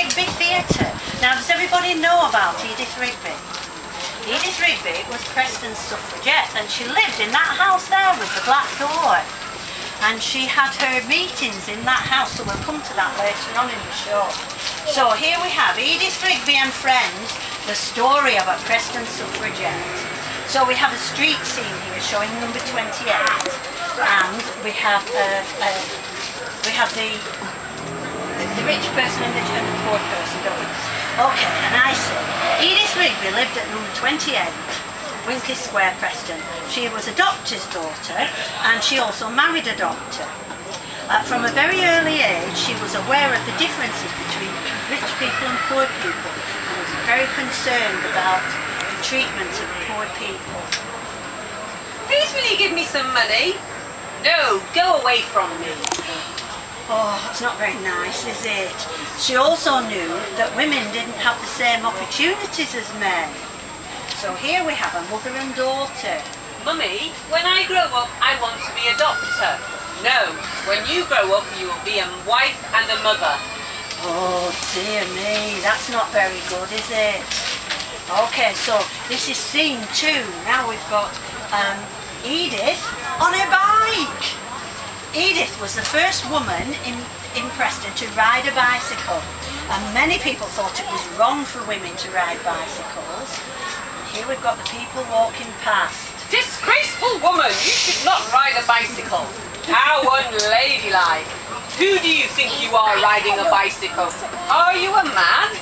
Rigby Theatre. Now, does everybody know about Edith Rigby? Edith Rigby was Preston's suffragette, and she lived in that house there with the black door. And she had her meetings in that house, so we'll come to that later on in the show. So here we have Edith Rigby and Friends, the story of a Preston suffragette. So we have a street scene here showing number 28, and we have the rich person and the poor person, don't we? Okay, and I say, Edith Rigby lived at number 28, Winckley Square, Preston. She was a doctor's daughter, and she also married a doctor. From a very early age, she was aware of the differences between rich people and poor people, and was very concerned about the treatment of poor people. Please will you give me some money? No, go away from me. Oh, it's not very nice, is it? She also knew that women didn't have the same opportunities as men. So here we have a mother and daughter. Mummy, when I grow up, I want to be a doctor. No, when you grow up, you will be a wife and a mother. Oh dear me, that's not very good, is it? Okay, so this is scene 2. Now we've got Edith on her bike. Edith was the first woman in Preston to ride a bicycle, and many people thought it was wrong for women to ride bicycles. And here we've got the people walking past. Disgraceful woman, you should not ride a bicycle. How unladylike. Who do you think you are riding a bicycle? Are you a man?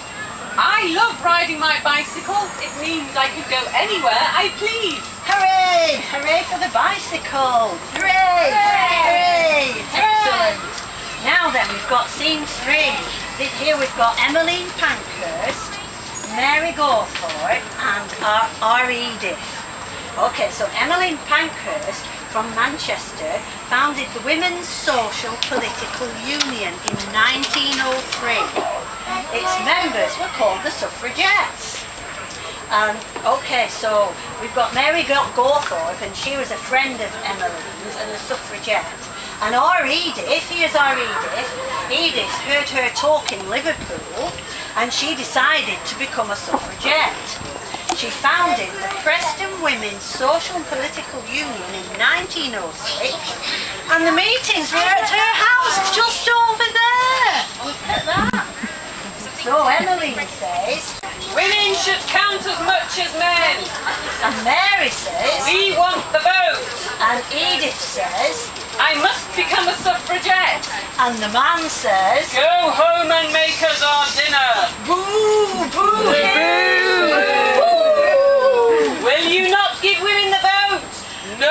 I love riding my bicycle. It means I can go anywhere I please. Hooray! Hooray for the bicycle! Hooray! Hooray! Excellent! Now then, we've got scene 3. Here we've got Emmeline Pankhurst, Mary Gawthorpe and our Edith. Okay, so Emmeline Pankhurst from Manchester founded the Women's Social Political Union in 1903. Its members were called the Suffragettes. Okay, so we've got Mary Gawthorpe, and she was a friend of Emmeline's and a suffragette. And our Edith, here's our Edith. Edith heard her talk in Liverpool, and she decided to become a suffragette. She founded the Preston Women's Social and Political Union in 1906, and the meetings were at her house just over there. Look at that. So Emmeline says, Women should count as much as men. And Mary says, we want the vote. And Edith says, I must become a suffragette. And the man says, go home and make us our dinner. boo, boo, Boo. boo. Will you not give women the vote? No.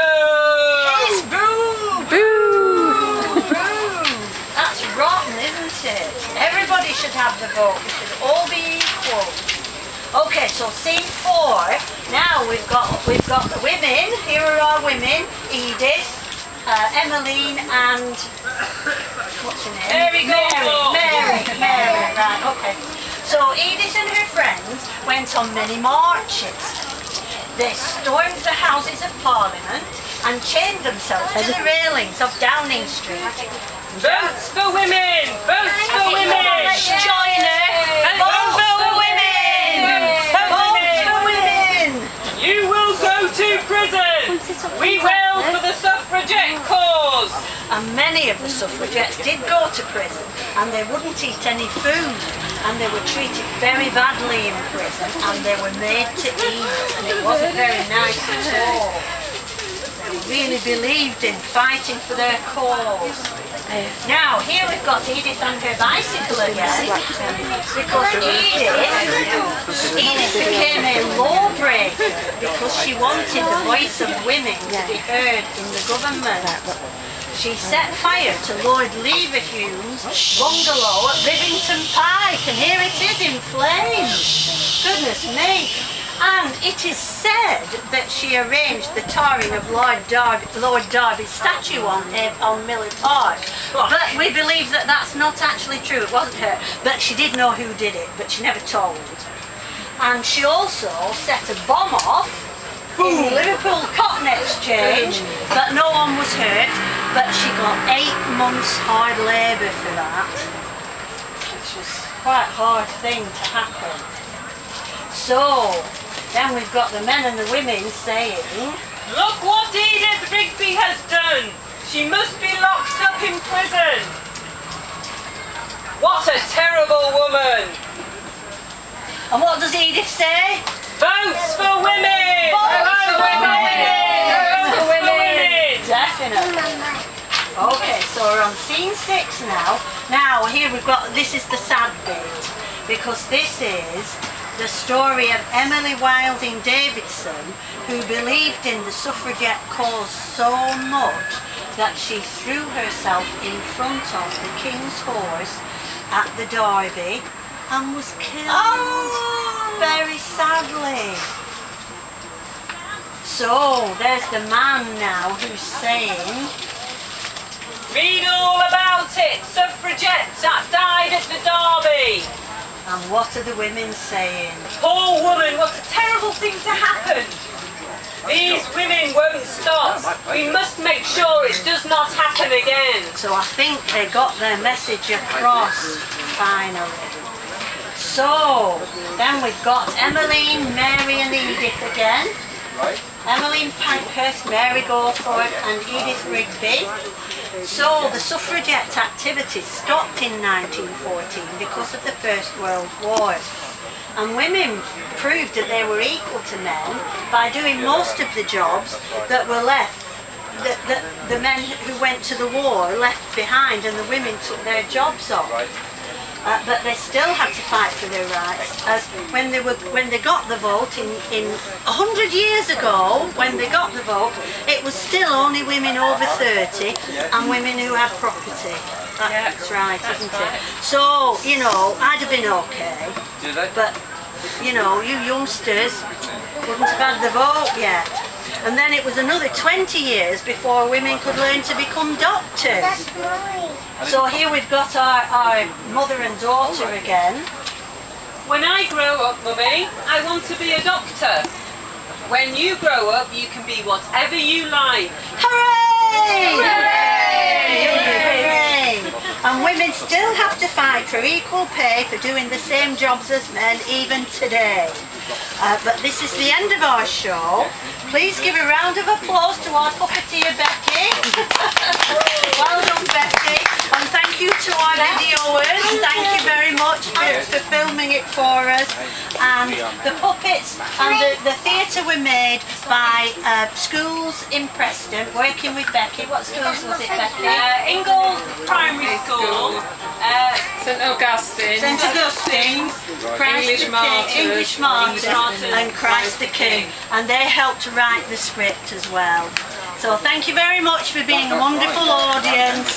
Yes, boo, boo, boo. That's rotten, isn't it? Everybody should have the vote. We should all be equal. Okay, so scene 4. Now we've got the women. Here are our women: Edith, Emmeline, and what's her name? Mary. Right. Okay. So Edith and her friends went on many marches. They stormed the Houses of Parliament and chained themselves to the railings of Downing Street. Votes for women! Votes for women! Let's join her! Votes for women! Votes for women! You will go to prison! We will for the suffragette cause! And many of the suffragettes did go to prison, and they wouldn't eat any food, and they were treated very badly in prison, and they were made to eat, and it wasn't very nice at all. They really believed in fighting for their cause. Now, here we've got Edith and her bicycle again, because Edith became a lawbreaker because she wanted the voice of women to be heard in the government. She set fire to Lord Leverhume's bungalow at Rivington Pike, and here it is in flames. Goodness me. And it is said that she arranged the tarring of Lord Derby's statue on Miller Park. But we believe that that's not actually true. It wasn't her. But she did know who did it, but she never told. And she also set a bomb off in Liverpool Cotton Exchange, but no one was hurt. But she got 8 months hard labour for that, which was quite hard thing to happen. So then we've got the men and the women saying, Look what Edith Rigby has done. She must be locked up in prison. What a terrible woman. and what does Edith say? Votes for women! Votes for women! Votes for women! Definitely. Okay, so we're on scene 6 now. Now here we've got, this is the sad bit, because this is the story of Emily Wilding Davidson, who believed in the suffragette cause so much that she threw herself in front of the King's horse at the Derby and was killed very sadly. So there's the man now who's saying, Read all about it! Suffragettes that died at the Derby! and what are the women saying? Poor woman, what a terrible thing to happen! These women won't stop. We must make sure it does not happen again. So I think they got their message across finally. So then we've got Emmeline, Mary and Edith again. Emmeline Pankhurst, Mary Gawthorpe and Edith Rigby. So the suffragette activities stopped in 1914 because of the First World War. And women proved that they were equal to men by doing most of the jobs that were left, that the men who went to the war left behind, and the women took their jobs on. But they still had to fight for their rights. As when they got the vote in 100 years ago, when they got the vote, it was still only women over 30 and women who had property. That's right, isn't it? So, you know, I'd have been okay. But, you know, you youngsters wouldn't have had the vote yet. And then it was another 20 years before women could learn to become doctors. So here we've got our mother and daughter again. When I grow up, Mummy, I want to be a doctor. When you grow up, you can be whatever you like. Hooray! Hooray! Hooray! And women still have to fight for equal pay for doing the same jobs as men even today. But this is the end of our show. Please give a round of applause to our puppeteer Becky. Well done, Becky. And thank you to our videoers. Thank you very much for filming it for us. And the puppets and the theatre were made by schools in Preston, working with Becky. What schools was it, Becky? Ingle Primary School, St Augustine, English Martyrs, and Christ the King. And they helped to write the script as well. So thank you very much for being a wonderful audience.